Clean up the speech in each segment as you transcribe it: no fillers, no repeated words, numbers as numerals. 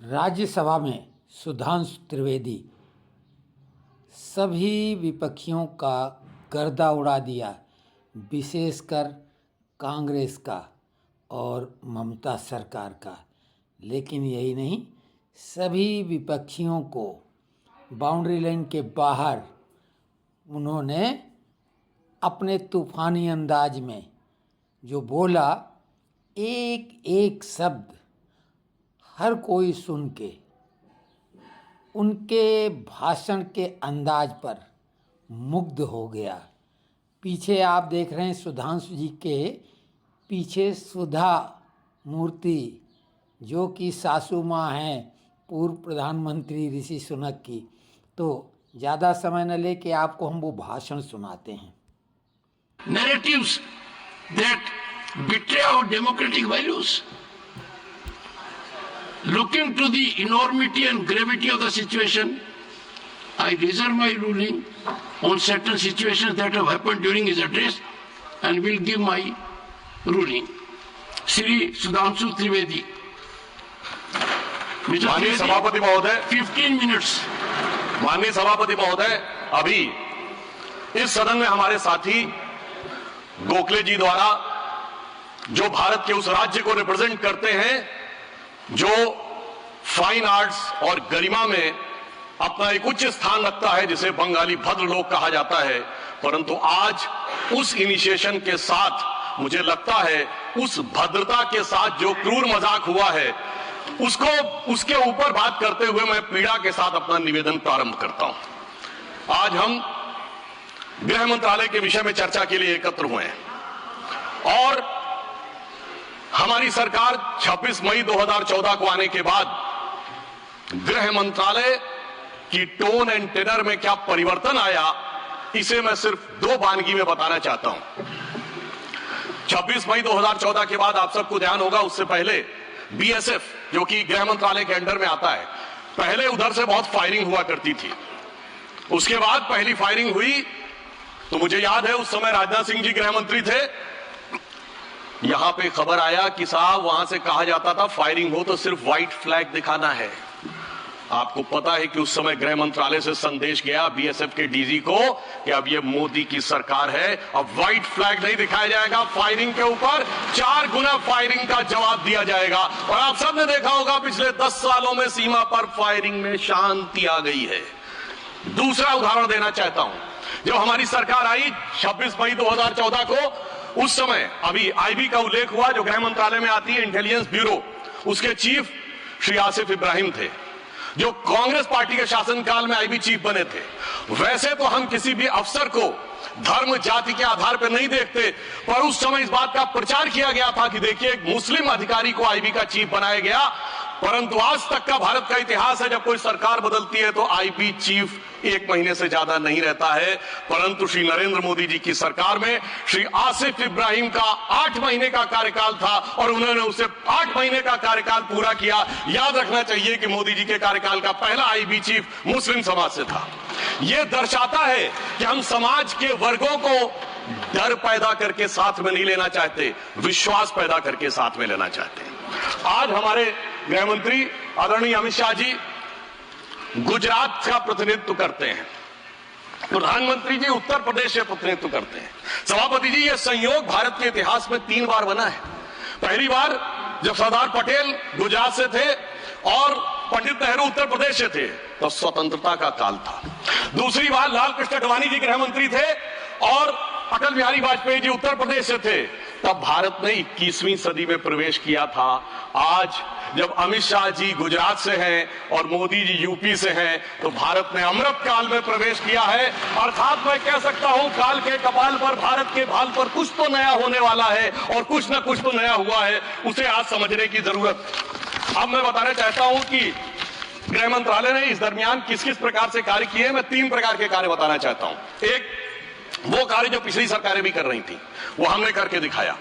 राज्यसभा में सुधांशु त्रिवेदी सभी विपक्षियों का गर्दा उड़ा दिया, विशेषकर कांग्रेस का और ममता सरकार का। लेकिन यही नहीं, सभी विपक्षियों को बाउंड्री लाइन के बाहर उन्होंने अपने तूफानी अंदाज में जो बोला, एक एक शब्द हर कोई सुन के उनके भाषण के अंदाज पर मुग्ध हो गया। पीछे आप देख रहे हैं सुधांशु जी के पीछे सुधा मूर्ति, जो कि सासू माँ हैं पूर्व प्रधानमंत्री ऋषि सुनक की। तो ज़्यादा समय न लेके आपको हम वो भाषण सुनाते हैं। Narratives that betray our democratic values. Looking to the enormity and gravity of the situation, I reserve my ruling on certain situations that have happened during his address and will give my ruling. Shri Sudhanshu Trivedi. माननीय सभापति महोदय, 15 minutes. माननीय सभापति महोदय, अभी इस सदन में हमारे साथी गोखले जी द्वारा जो भारत के उस राज्य को रिप्रेजेंट करते हैं जो फाइन आर्ट्स और गरिमा में अपना एक उच्च स्थान रखता है, जिसे बंगाली भद्र लोक कहा जाता है, परंतु आज उस इनिशिएशन के साथ मुझे लगता है उस भद्रता के साथ जो क्रूर मजाक हुआ है उसके ऊपर बात करते हुए मैं पीड़ा के साथ अपना निवेदन प्रारंभ करता हूं। आज हम गृह मंत्रालय के विषय में चर्चा के लिए एकत्र हुए हैं और हमारी सरकार 26 मई 2014 को आने के बाद गृह मंत्रालय की टोन एंड टेनर में क्या परिवर्तन आया, इसे मैं सिर्फ दो वानगी में बताना चाहता हूं। 26 मई 2014 के बाद आप सबको ध्यान होगा, उससे पहले बीएसएफ जो कि गृह मंत्रालय के अंडर में आता है, पहले उधर से बहुत फायरिंग हुआ करती थी। उसके बाद पहली फायरिंग हुई तो मुझे याद है उस समय राजनाथ सिंह जी गृह मंत्री थे। यहां पे खबर आया कि साहब वहां से कहा जाता था फायरिंग हो तो सिर्फ व्हाइट फ्लैग दिखाना है। आपको पता है कि उस समय गृह मंत्रालय से संदेश गया बीएसएफ के डीजी को कि अब ये मोदी की सरकार है, अब व्हाइट फ्लैग नहीं दिखाया जाएगा, फायरिंग के ऊपर 4 गुना फायरिंग का जवाब दिया जाएगा। और आप सबने देखा होगा पिछले 10 सालों में सीमा पर फायरिंग में शांति आ गई है। दूसरा उदाहरण देना चाहता हूं, जब हमारी सरकार आई 26 मई 2014 को, उस समय अभी आईबी का उल्लेख हुआ जो गृह मंत्रालय में आती है, इंटेलिजेंस ब्यूरो, उसके चीफ श्री आसिफ इब्राहिम थे जो कांग्रेस पार्टी के शासनकाल में आईबी चीफ बने थे। वैसे तो हम किसी भी अफसर को धर्म जाति के आधार पर नहीं देखते, पर उस समय इस बात का प्रचार किया गया था कि देखिए एक मुस्लिम अधिकारी को आईबी का चीफ बनाया गया। परंतु आज तक का भारत का इतिहास है, जब कोई सरकार बदलती है तो आईबी चीफ 1 महीने से ज्यादा नहीं रहता है। परंतु श्री नरेंद्र मोदी जी की सरकार में श्री आसिफ इब्राहिम का 8 महीने का कार्यकाल था और उन्होंने उसे 8 महीने का कार्यकाल पूरा किया। याद रखना चाहिए कि मोदी जी के कार्यकाल का पहला आईबी चीफ मुस्लिम समाज से था। यह दर्शाता है कि हम समाज के वर्गों को डर पैदा करके साथ में नहीं लेना चाहते, विश्वास पैदा करके साथ में लेना चाहते हैं। आज हमारे गृह मंत्री आदरणीय अमित शाह जी गुजरात का प्रतिनिधित्व करते हैं, प्रधानमंत्री जी उत्तर प्रदेश से प्रतिनिधित्व करते हैं। सभापति जी, यह संयोग भारत के इतिहास में 3 बार बना है। पहली बार जब सरदार पटेल गुजरात से थे और पंडित नेहरू उत्तर प्रदेश से थे, तो स्वतंत्रता का काल था। दूसरी बार लाल कृष्ण अडवाणी जी गृह मंत्री थे और अटल बिहारी वाजपेयी जी उत्तर प्रदेश से थे, तब भारत ने 21वीं सदी में प्रवेश किया था। आज जब अमित शाह जी गुजरात से हैं और मोदी जी यूपी से हैं, तो भारत ने अमृत काल में प्रवेश किया है। अर्थात मैं कह सकता हूं काल के कपाल पर, भारत के भाल पर कुछ तो नया होने वाला है और कुछ ना कुछ तो नया हुआ है, उसे आज समझने की जरूरत। अब मैं बताना चाहता हूं कि गृह मंत्रालय ने इस दरमियान किस किस प्रकार से कार्य किए। मैं 3 प्रकार के कार्य बताना चाहता हूं। एक, वो कार्य जो पिछली सरकारें भी कर रही थी, वो हमने करके दिखाया।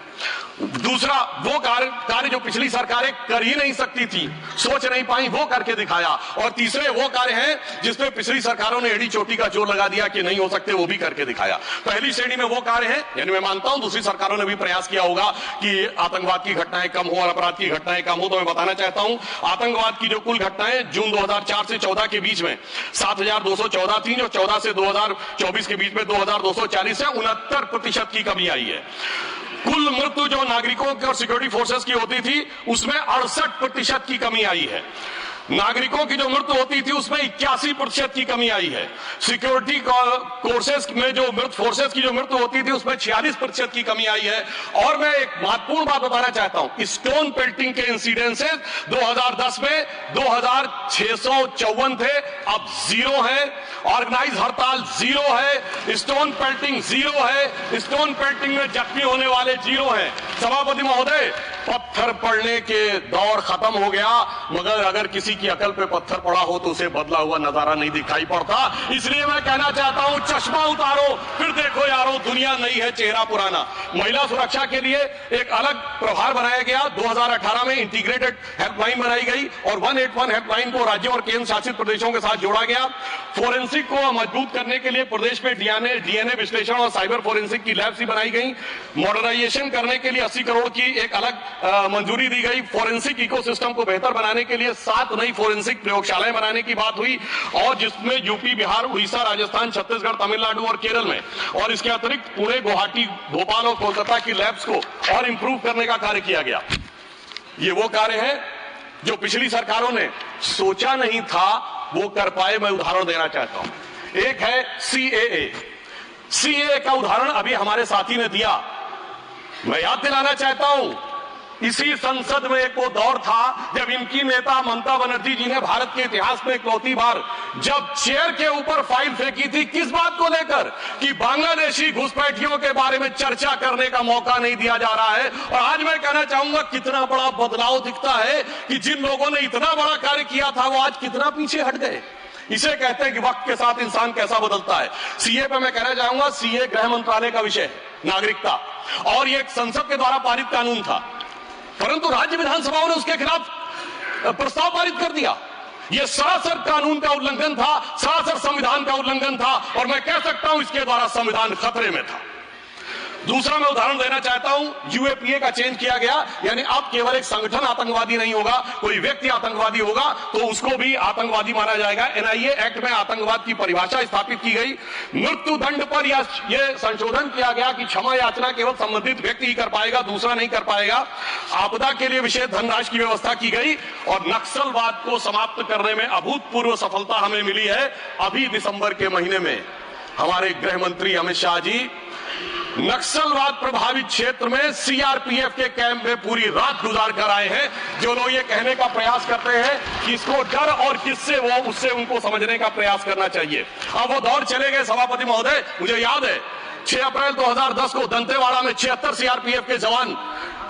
दूसरा, वो कार्य जो पिछली सरकारें कर ही नहीं सकती थी, सोच नहीं पाई, वो करके दिखाया। और तीसरे वो कार्य हैं जिसमें पिछली सरकारों ने एड़ी चोटी का जोर लगा दिया कि नहीं हो सकते, वो भी करके दिखाया। पहली श्रेणी में वो कार्य हैं, यानी मैं मानता हूं दूसरी सरकारों ने भी प्रयास किया होगा कि आतंकवाद की घटनाएं कम हो और अपराध की घटनाएं कम हो। तो मैं बताना चाहता हूं, आतंकवाद की जो कुल घटनाएं जून 2004 से 14 के बीच में 7,214 थी, और 14 से 2024 के बीच में 2,240 है, 69% की कमी आई है। कुल मृत्यु जो नागरिकों की और सिक्योरिटी फोर्सेस की होती थी उसमें 68% की कमी आई है। नागरिकों की जो मृत्यु होती थी उसमें 81% की कमी आई है। सिक्योरिटी कोर्सेस में जो फोर्सेस की जो मृत्यु होती थी उसमें 46% की कमी आई है। और मैं एक महत्वपूर्ण बात बताना चाहता हूं, स्टोन पेल्टिंग के इंसिडेंसेस 2010 में 2,654 थे, अब 0 है। ऑर्गेनाइज हड़ताल 0 है, स्टोन पेल्टिंग 0 है, स्टोन पेल्टिंग में जख्मी होने वाले 0 हैं। सभापति महोदय, पत्थर पड़ने के दौर खत्म हो गया, मगर अगर किसी की अकल पे पत्थर पड़ा हो तो उसे बदला हुआ नजारा नहीं दिखाई पड़ता। इसलिए मैं कहना चाहता हूं, चश्मा उतारो, फिर देखो यारो, दुनिया नई है, चेहरा पुराना। महिला सुरक्षा के लिए एक अलग प्रभार बनाया गया। 2018 में इंटीग्रेटेड हेल्पलाइन बनाई गई और 181 हेल्पलाइन को राज्यों और केंद्र शासित प्रदेशों के साथ जोड़ा गया। फोरेंसिक को मजबूत करने के लिए प्रदेश में डीएनए विश्लेषण और साइबर फोरेंसिक की लैब्स बनाई गई। मॉडर्नाइजेशन करने के लिए 80 करोड़ की एक अलग मंजूरी दी गई। फोरेंसिक इकोसिस्टम को बेहतर बनाने के लिए 7 नई फोरेंसिक प्रयोगशालाएं बनाने की बात हुई, और जिसमें यूपी, बिहार, उड़ीसा, राजस्थान, छत्तीसगढ़, तमिलनाडु और केरल में, और इसके अतिरिक्त पुणे, गुवाहाटी, भोपाल और कोलकाता की लैब्स को और इंप्रूव करने का कार्य किया गया। ये वो कार्य है जो पिछली सरकारों ने सोचा नहीं था वो कर पाए। मैं उदाहरण देना चाहता हूं। एक है सीएए का उदाहरण अभी हमारे साथी ने दिया। मैं याद दिलाना चाहता हूं, इसी संसद में एक वो दौर था जब इनकी नेता ममता बनर्जी जी ने भारत के इतिहास में इकलौती बार जब चेयर के ऊपर फाइल फेंकी थी, किस बात को लेकर कि बांग्लादेशी घुसपैठियों के बारे में चर्चा करने का मौका नहीं दिया जा रहा है। और आज मैं कहना चाहूंगा, कितना बड़ा बदलाव दिखता है कि जिन लोगों ने इतना बड़ा कार्य किया था वो आज कितना पीछे हट गए। इसे कहते हैं कि वक्त के साथ इंसान कैसा बदलता है। सीए पे मैं कहना चाहूंगा, सीए गृह मंत्रालय का विषय है, नागरिकता, और ये एक संसद के द्वारा पारित कानून था, परंतु राज्य विधानसभाओं ने उसके खिलाफ प्रस्ताव पारित कर दिया। यह सरासर कानून का उल्लंघन था, सरासर संविधान का उल्लंघन था, और मैं कह सकता हूं इसके द्वारा संविधान खतरे में था। दूसरा मैं उदाहरण देना चाहता हूं, यूएपीए का चेंज किया गया, यानी अब केवल एक संगठन आतंकवादी नहीं होगा, कोई व्यक्ति आतंकवादी होगा तो उसको भी आतंकवादी माना जाएगा। एनआईए एक्ट में आतंकवाद की परिभाषा स्थापित की गई। मृत्यु दंड पर यह संशोधन किया गया कि क्षमा याचना केवल संबंधित व्यक्ति ही कर पाएगा, दूसरा नहीं कर पाएगा। आपदा के लिए विशेष धनराशि की व्यवस्था की गई, और नक्सलवाद को समाप्त करने में अभूतपूर्व सफलता हमें मिली है। अभी दिसंबर के महीने में हमारे गृह मंत्री अमित शाह जी नक्सलवाद प्रभावित क्षेत्र में सीआरपीएफ के कैंप में पूरी रात गुजार कर आए हैं। जो लोग ये कहने का प्रयास करते हैं कि इसको डर और किससे वो, उससे उनको समझने का प्रयास करना चाहिए। अब वो दौर चले गए सभापति महोदय। मुझे याद है 6 अप्रैल 2010 को दंतेवाड़ा में 76 सीआरपीएफ के जवान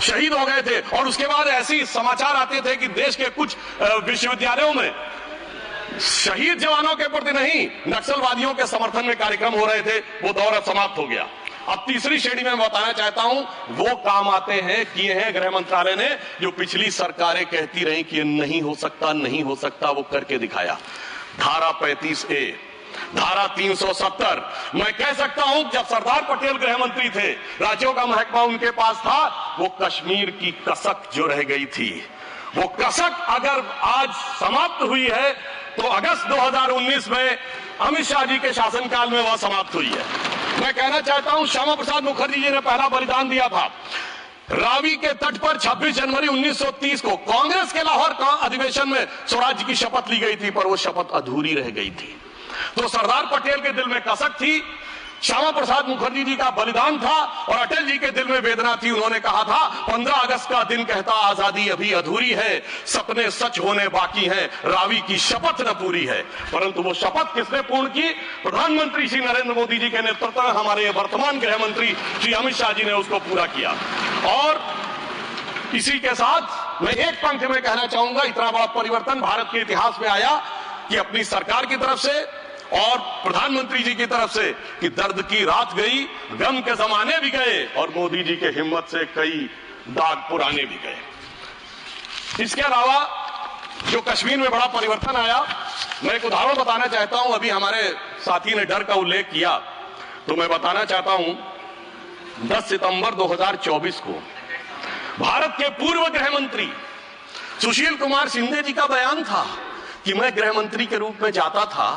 शहीद हो गए थे, और उसके बाद ऐसी समाचार आते थे कि देश के कुछ विश्वविद्यालयों में शहीद जवानों के प्रति नहीं, नक्सलवादियों के समर्थन में कार्यक्रम हो रहे थे। वो दौर अब समाप्त हो गया। अब तीसरी श्रेणी में मैं बताना चाहता हूं, वो काम आते हैं, किए हैं गृह मंत्रालय ने, जो पिछली सरकारें कहती रही कि नहीं हो सकता, नहीं हो सकता, वो करके दिखाया। धारा 35A, धारा 370। मैं कह सकता हूं जब सरदार पटेल गृह मंत्री थे, राज्यों का महकमा उनके पास था, वो कश्मीर की कसक जो रह गई थी, वो कसक अगर आज समाप्त हुई है तो अगस्त 2019 में अमित शाह जी के शासनकाल में वह समाप्त हुई है। मैं कहना चाहता हूं, श्यामा प्रसाद मुखर्जी जी ने पहला बलिदान दिया था। रावी के तट पर 26 जनवरी 1930 को कांग्रेस के लाहौर अधिवेशन में स्वराज्य की शपथ ली गई थी, पर वो शपथ अधूरी रह गई थी। तो सरदार पटेल के दिल में कसक थी, श्यामा प्रसाद मुखर्जी जी का बलिदान था, और अटल जी के दिल में वेदना थी। उन्होंने कहा था 15 अगस्त का दिन कहता आजादी अभी अधूरी है, सपने सच होने बाकी हैं, रावी की शपथ न पूरी है। परंतु वो शपथ किसने पूर्ण की? प्रधानमंत्री श्री नरेंद्र मोदी जी के नेतृत्व में हमारे वर्तमान गृह मंत्री श्री अमित शाह जी ने उसको पूरा किया। और इसी के साथ मैं एक पंक्ति में कहना चाहूंगा, इतना बड़ा परिवर्तन भारत के इतिहास में आया कि अपनी सरकार की तरफ से और प्रधानमंत्री जी की तरफ से कि दर्द की रात गई, गम के जमाने भी गए, और मोदी जी के हिम्मत से कई दाग पुराने भी गए। इसके अलावा जो कश्मीर में बड़ा परिवर्तन आया, मैं एक उदाहरण बताना चाहता हूं। अभी हमारे साथी ने डर का उल्लेख किया, तो मैं बताना चाहता हूं 10 सितंबर 2024 को भारत के पूर्व गृह मंत्री सुशील कुमार शिंदे जी का बयान था कि मैं गृह मंत्री के रूप में जाता था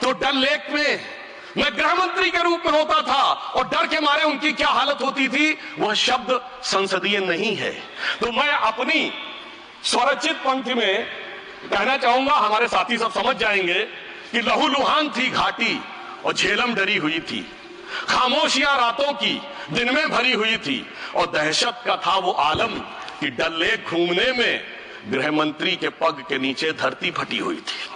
तो डल लेक में मैं गृह मंत्री के रूप में होता था और डर के मारे उनकी क्या हालत होती थी, वह शब्द संसदीय नहीं है। तो मैं अपनी स्वरचित पंक्ति में कहना चाहूंगा, हमारे साथी सब समझ जाएंगे कि लहूलुहान थी घाटी और झेलम डरी हुई थी, खामोशियां रातों की दिन में भरी हुई थी और दहशत का था वो आलम कि डल लेक घूमने में गृह मंत्री के पग के नीचे धरती फटी हुई थी।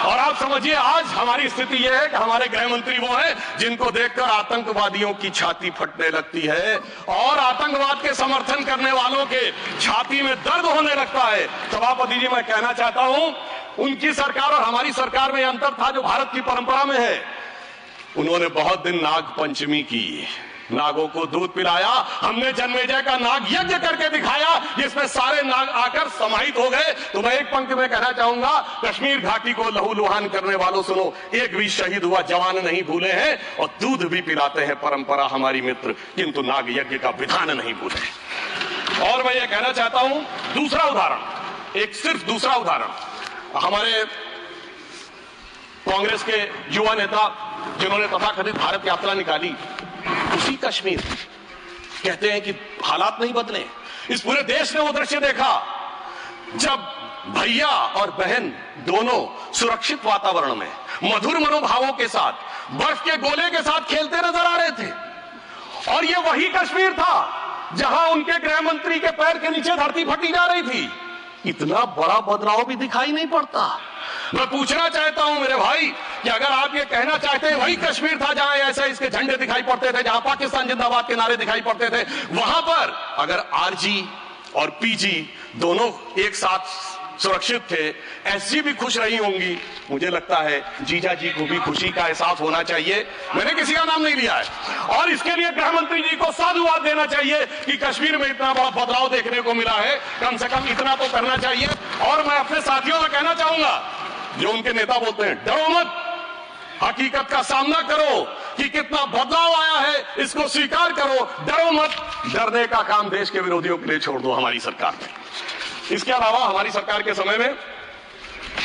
और आप समझिए आज हमारी स्थिति यह है कि हमारे गृह मंत्री वो हैं जिनको देखकर आतंकवादियों की छाती फटने लगती है और आतंकवाद के समर्थन करने वालों के छाती में दर्द होने लगता है। सभापति जी, मैं कहना चाहता हूं उनकी सरकार और हमारी सरकार में अंतर था जो भारत की परंपरा में है। उन्होंने बहुत दिन नाग पंचमी की, नागों को दूध पिलाया, हमने जन्मेजय का नाग यज्ञ करके दिखाया जिसमें सारे नाग आकर समाहित हो गए। तो मैं एक पंक्ति में कहना चाहूंगा, कश्मीर घाटी को लहूलुहान करने वालों सुनो, एक भी शहीद हुआ जवान नहीं भूले हैं और दूध भी पिलाते हैं परंपरा हमारी मित्र, किंतु नाग यज्ञ का विधान नहीं भूले। और मैं ये कहना चाहता हूं दूसरा उदाहरण, एक सिर्फ दूसरा उदाहरण, हमारे कांग्रेस के युवा नेता जिन्होंने तथाकथित भारत यात्रा निकाली, उसी कश्मीर कहते हैं कि हालात नहीं बदले। इस पूरे देश ने वो दृश्य देखा जब भैया और बहन दोनों सुरक्षित वातावरण में मधुर मनोभावों के साथ बर्फ के गोले के साथ खेलते नजर आ रहे थे। और ये वही कश्मीर था जहां उनके गृह मंत्री के पैर के नीचे धरती फटी जा रही थी। इतना बड़ा बदलाव भी दिखाई नहीं पड़ता। मैं पूछना चाहता हूं मेरे भाई कि अगर आप ये कहना चाहते हैं वही कश्मीर था जहां ऐसे इसके झंडे दिखाई पड़ते थे, जहां पाकिस्तान जिंदाबाद के नारे दिखाई पड़ते थे, वहां पर अगर आरजी और पीजी दोनों एक साथ सुरक्षित थे, एसजी भी खुश रही होंगी, मुझे लगता है जीजा जी को भी खुशी का एहसास होना चाहिए। मैंने किसी का नाम नहीं लिया है। और इसके लिए गृह मंत्री जी को साधुवाद देना चाहिए कि कश्मीर में इतना बड़ा बदलाव देखने को मिला है, कम से कम इतना तो करना चाहिए। और मैं अपने साथियों से कहना चाहूंगा जो उनके नेता बोलते हैं डरो मत, हकीकत का सामना करो कि कितना बदलाव आया है, इसको स्वीकार करो, डरो मत। डरने का काम देश के विरोधियों के लिए छोड़ दो हमारी सरकार ने। इसके अलावा हमारी सरकार के समय में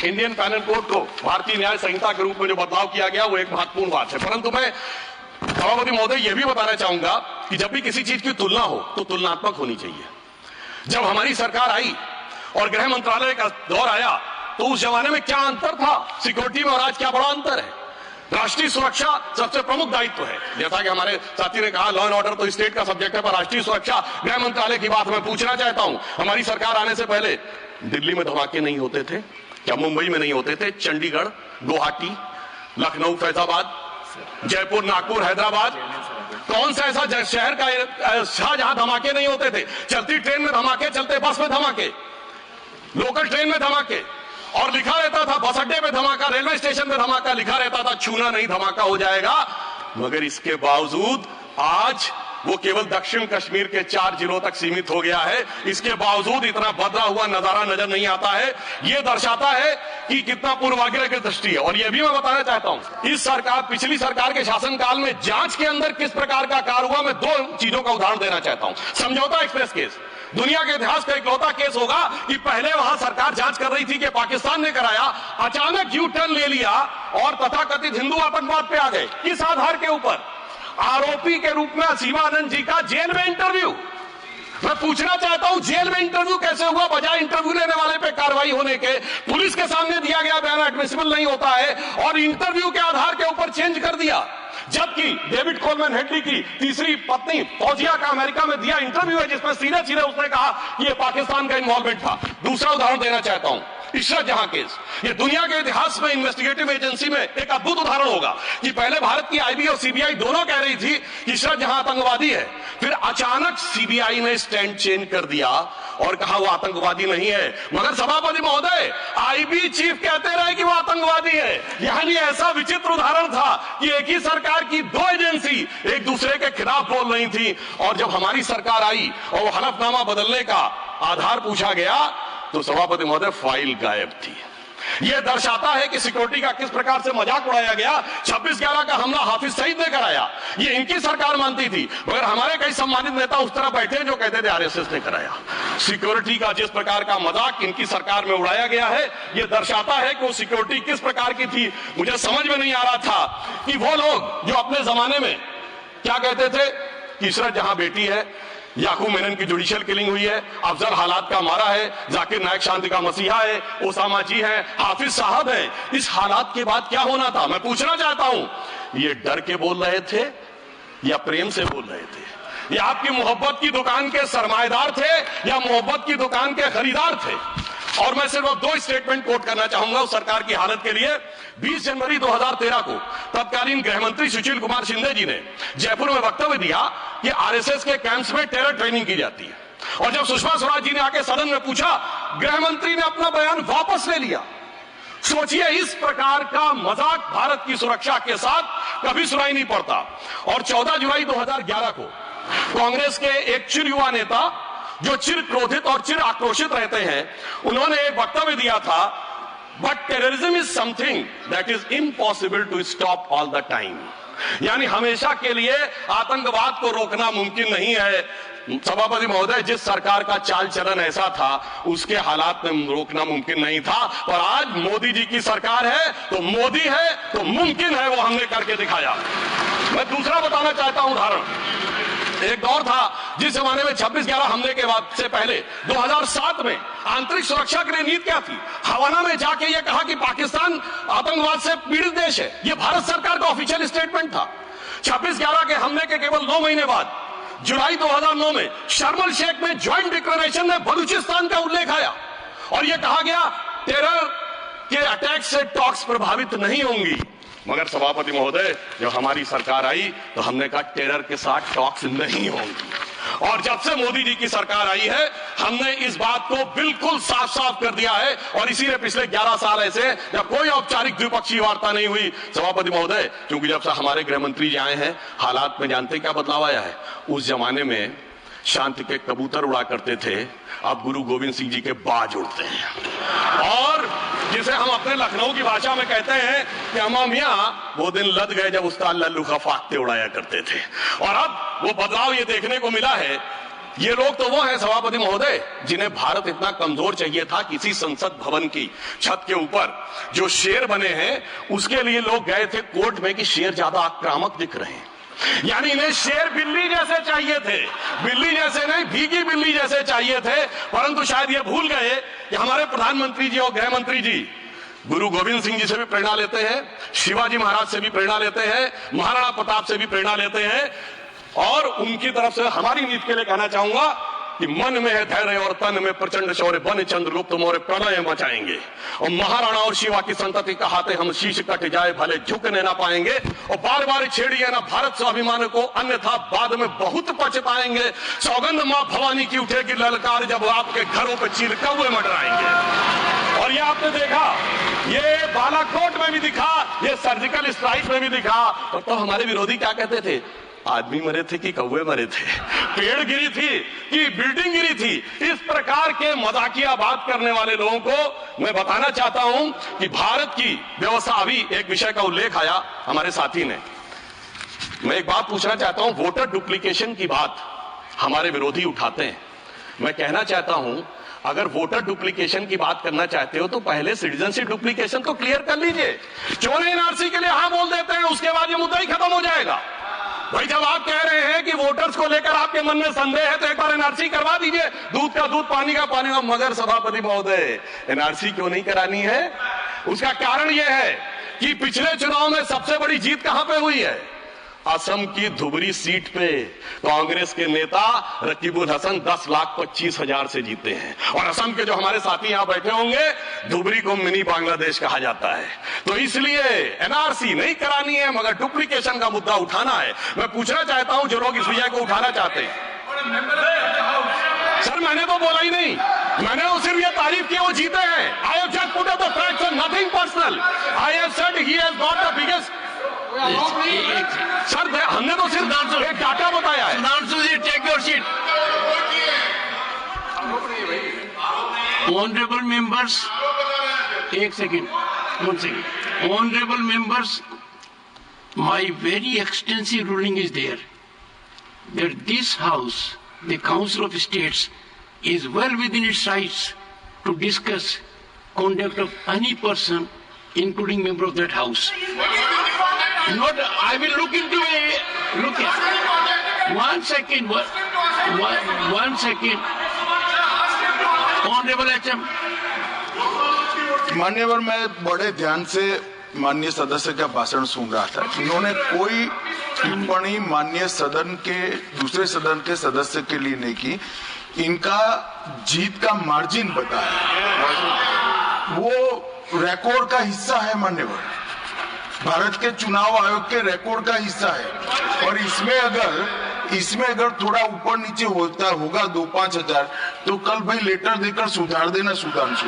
इंडियन पैनल कोड को भारतीय न्याय संहिता के रूप में जो बदलाव किया गया वो एक महत्वपूर्ण बात है। परंतु मैं सभापति महोदय यह भी बताना चाहूंगा कि जब भी किसी चीज की तुलना हो तो तुलनात्मक होनी चाहिए। जब हमारी सरकार आई और गृह मंत्रालय का दौर आया तो उस जमाने में क्या अंतर था सिक्योरिटी में और आज क्या बड़ा अंतर है। राष्ट्रीय सुरक्षा सबसे प्रमुख दायित्व है, जैसा कि हमारे साथी ने कहा, लॉ एंड ऑर्डर तो स्टेट का सब्जेक्ट है, पर राष्ट्रीय सुरक्षा गृह मंत्रालय की बात मैं पूछना चाहता हूं। हमारी सरकार आने से पहले दिल्ली में धमाके नहीं होते थे क्या? मुंबई में नहीं होते थे? चंडीगढ़, गुवाहाटी, लखनऊ, फैजाबाद, जयपुर, नागपुर, हैदराबाद, कौन सा ऐसा शहर का जहां धमाके नहीं होते थे? चलती ट्रेन में धमाके, चलते बस में धमाके, लोकल ट्रेन में धमाके, और लिखा रहता था बस अड्डे पे धमाका, रेलवे स्टेशन पे धमाका, लिखा रहता था छूना नहीं धमाका हो जाएगा। मगर इसके बावजूद आज वो केवल दक्षिण कश्मीर के 4 जिलों तक सीमित हो गया है। इसके बावजूद इतना बदला हुआ नजारा नजर नहीं आता है। ये दर्शाता है कि कितना पूर्वाग्रह की दृष्टि है। और यह भी मैं बताना चाहता हूं, इस सरकार, पिछली सरकार के शासनकाल में जांच के अंदर किस प्रकार का कार्य हुआ, मैं 2 चीजों का उदाहरण देना चाहता हूं। समझौता एक्सप्रेस केस दुनिया के इतिहास का इकलौता केस होगा कि पहले वहां सरकार जांच कर रही थी कि पाकिस्तान ने कराया, अचानक यू टर्न ले लिया और तथाकथित हिंदू आतंकवाद पे आ गए। किस आधार के ऊपर? आरोपी के रूप में असीमा आनंद जी का जेल में इंटरव्यू। मैं पूछना चाहता हूं जेल में इंटरव्यू कैसे हुआ? बजाय इंटरव्यू लेने वाले पे कार्रवाई होने के पुलिस के सामने दिया गया बयान एडमिसिबल नहीं होता है और इंटरव्यू के आधार के ऊपर चेंज कर दिया। जबकि डेविड कोलमैन हेडली की तीसरी पत्नी फौजिया का अमेरिका में दिया इंटरव्यू है जिसमें सीधे सीधे उसने कहा कि यह पाकिस्तान का इन्वॉल्वमेंट था। दूसरा उदाहरण देना चाहता हूं, इशरत जहां केस। ये दुनिया के इतिहास में इन्वेस्टिगेटिव एजेंसी में एक अद्भुत उदाहरण होगा कि पहले भारत की आईबी और सीबीआई दोनों कह रही थी कि इशरत जहां आतंकवादी है, फिर अचानक सीबीआई ने स्टैंड चेंज कर दिया और कहा वो आतंकवादी नहीं है। मगर सभापति महोदय, आईबी चीफ कहते रहे कि वो आतंकवादी है। यानी ऐसा विचित्र उदाहरण था कि एक ही सरकार प्रकार की दो एजेंसी एक दूसरे के खिलाफ बोल रही थी, और जब हमारी सरकार आई और वो हलफनामा बदलने का आधार पूछा गया तो सभापति महोदय फाइल गायब थी। यह दर्शाता है कि सिक्योरिटी का किस प्रकार से मजाक उड़ाया गया। 26/11 का हमला हाफिज सईद ने कराया, ये इनकी सरकार मानती थी, मगर हमारे कई सम्मानित नेता उस तरह बैठे जो कहते थे आरएसएस ने कराया। सिक्योरिटी का जिस प्रकार का मजाक इनकी सरकार में उड़ाया गया है, यह दर्शाता है कि वो सिक्योरिटी किस प्रकार की थी। मुझे समझ में नहीं आ रहा था कि वो लोग जो अपने जमाने में क्या कहते थे कि इशरत जहां बेटी है, याकूब मेनन की जुडिशियल किलिंग हुई है, अफजल हालात का मारा है, जाकिर नायक शांति का मसीहा है, ओसामा जी है, हाफिज साहब है, इस हालात के बाद क्या होना था? मैं पूछना चाहता हूं, ये डर के बोल रहे थे या प्रेम से बोल रहे थे? या आपकी मोहब्बत की दुकान के सरमाएदार थे या मोहब्बत की दुकान के खरीदार थे? और मैं सिर्फ दो स्टेटमेंट कोट करना चाहूंगा उस सरकार की हालत के लिए। 20 जनवरी 2013 को तत्कालीन गृह मंत्री सुशील कुमार शिंदे जी ने जयपुर में वक्तव्य दिया कि आरएसएस के कैंप्स में टेरर ट्रेनिंग की जाती है, और जब सुषमा स्वराज जी ने आके सदन में पूछा, गृह मंत्री ने अपना बयान वापस ले लिया। सोचिए, इस प्रकार का मजाक भारत की सुरक्षा के साथ कभी सुनाई नहीं पड़ता। और 14 जुलाई 2011 को कांग्रेस के एक चिर युवा नेता जो चिर क्रोधित और चिर आक्रोशित रहते हैं, उन्होंने एक वक्तव्य दिया था, but terrorism is something that is impossible to stop all the time. यानी हमेशा के लिए आतंकवाद को रोकना मुमकिन नहीं है। सभापति महोदय, जिस सरकार का चाल चलन ऐसा था, उसके हालात में रोकना मुमकिन नहीं था। और आज मोदी जी की सरकार है तो मोदी है तो मुमकिन है, वो हमने करके दिखाया। मैं दूसरा बताना चाहता हूं उदाहरण। एक दौर था जिस जमाने में 26/11 हमले के बाद से पहले 2007 में आंतरिक सुरक्षा की नीति क्या थी? हवाना में जाके ये कहा कि पाकिस्तान आतंकवाद से पीड़ित देश है। ये भारत सरकार का ऑफिशियल स्टेटमेंट था। 26/11 के हमले के केवल 9 महीने बाद जुलाई 2009 में शर्म एल शेख में ज्वाइंट डिक्लेरेशन में बलूचिस्तान का उल्लेख आया और यह कहा गया टेरर के अटैक से टॉक्स प्रभावित नहीं होंगी। मगर सभापति महोदय, जब हमारी सरकार आई तो हमने कहा टेरर के साथ टॉक्स नहीं होंगी। और जब से मोदी जी की सरकार आई है, हमने इस बात को बिल्कुल साफ साफ कर दिया है। और इसीलिए पिछले 11 साल ऐसे जब कोई औपचारिक द्विपक्षीय वार्ता नहीं हुई सभापति महोदय, क्योंकि जब से हमारे गृह मंत्री जी आए हैं, हालात में जानते क्या बदलाव आया है? उस जमाने में शांति के कबूतर उड़ा करते थे, अब गुरु गोविंद सिंह जी के बाज उड़ते हैं। और जिसे हम अपने लखनऊ की भाषा में कहते हैं कि अम्मा मियां वो दिन लद गए जब उस्ताद लल्लू खा फाख्ते उड़ाया करते थे। और अब वो बदलाव ये देखने को मिला है। ये लोग तो वो हैं सभापति महोदय जिन्हें भारत इतना कमजोर चाहिए था, किसी संसद भवन की छत के ऊपर जो शेर बने हैं उसके लिए लोग गए थे कोर्ट में कि शेर ज्यादा आक्रामक दिख रहे हैं। यानी इन्हें शेर बिल्ली जैसे चाहिए थे, बिल्ली जैसे नहीं, भीगी बिल्ली जैसे चाहिए थे। परंतु शायद ये भूल गए कि हमारे प्रधानमंत्री जी और गृह मंत्री जी गुरु गोविंद सिंह जी से भी प्रेरणा लेते हैं, शिवाजी महाराज से भी प्रेरणा लेते हैं, महाराणा प्रताप से भी प्रेरणा लेते हैं। और उनकी तरफ से हमारी नीति के लिए कहना चाहूंगा कि मन में है धैर्य और तन में प्रचंड शौर्य, बन चंद्रगुप्त मौर्य प्रलय मचाएंगे। और महाराणा और शिवा की संतति कहाते हम शीश कट जाए भले झुकने ना पाएंगे। और बार बार छेड़िए ना भारत स्वाभिमान को, अन्यथा बाद में बहुत पछताएंगे। सौगंध मां भवानी की उठेगी ललकार जब आपके घरों पे चील कौवे मंडराएंगे। और ये आपने देखा, ये बालाकोट में भी दिखा, ये सर्जिकल स्ट्राइक में भी दिखा। तो हमारे विरोधी क्या कहते थे? आदमी मरे थे कि कौवे मरे थे, पेड़ गिरी थी कि बिल्डिंग गिरी थी। इस प्रकार के मजाकिया बात करने वाले लोगों को मैं बताना चाहता हूं कि भारत की व्यवस्था, अभी एक विषय का उल्लेख आया हमारे साथी ने, मैं एक बात पूछना चाहता हूं। वोटर डुप्लीकेशन की बात हमारे विरोधी उठाते हैं। मैं कहना चाहता हूं, अगर वोटर डुप्लीकेशन की बात करना चाहते हो तो पहले सिटीजनशिप डुप्लीकेशन तो क्लियर कर लीजिए। क्यों नहीं एनआरसी के लिए हाँ बोल देते हैं, उसके बाद ये मुद्दा ही खत्म हो जाएगा। भाई जब आप कह रहे हैं कि वोटर्स को लेकर आपके मन में संदेह है तो एक बार एनआरसी करवा दीजिए, दूध का दूध पानी का पानी। मगर सभापति महोदय, एनआरसी क्यों नहीं करानी है? उसका कारण यह है कि पिछले चुनाव में सबसे बड़ी जीत कहां पे हुई है? असम की धुबरी सीट पे कांग्रेस के नेता रकीबुल हसन 10,25,000 से जीते हैं। और असम के जो हमारे साथी यहां बैठे होंगे, धुबरी को मिनी बांग्लादेश कहा जाता है। तो इसलिए एनआरसी नहीं करानी है, मगर डुप्लीकेशन का मुद्दा उठाना है। मैं पूछना चाहता हूं जो लोग इस विषय को उठाना चाहते हैं। सर मैंने तो बोला ही नहीं, मैंने वो सिर्फ ये तारीफ की वो जीते हैं। I have just put up the facts and nothing personal. I have said he has got the biggest sir हमने तो सिर्फ एक डाटा बताया है। Sudhanshu ji, take your seat. Honorable members, एक second, 1 second. Honorable members, my very extensive ruling is there that this House, the Council of States, is well within its rights to discuss conduct of any person, including member of that House. Not, I will look into it. Look at 1 second. 1 second. Honorable HM. मान्यवर, मैं बड़े ध्यान से माननीय सदस्य का भाषण सुन रहा था। इन्होंने कोई टिप्पणी माननीय सदन के दूसरे सदन के सदस्य के लिए नहीं की। इनका जीत का मार्जिन बताया, वो रिकॉर्ड का हिस्सा है मान्यवर, भारत के चुनाव आयोग के रिकॉर्ड का हिस्सा है। और इसमें अगर थोड़ा ऊपर नीचे होता होगा 2-5 हजार, तो कल भाई लेटर देकर सुधार देना सुधांशु।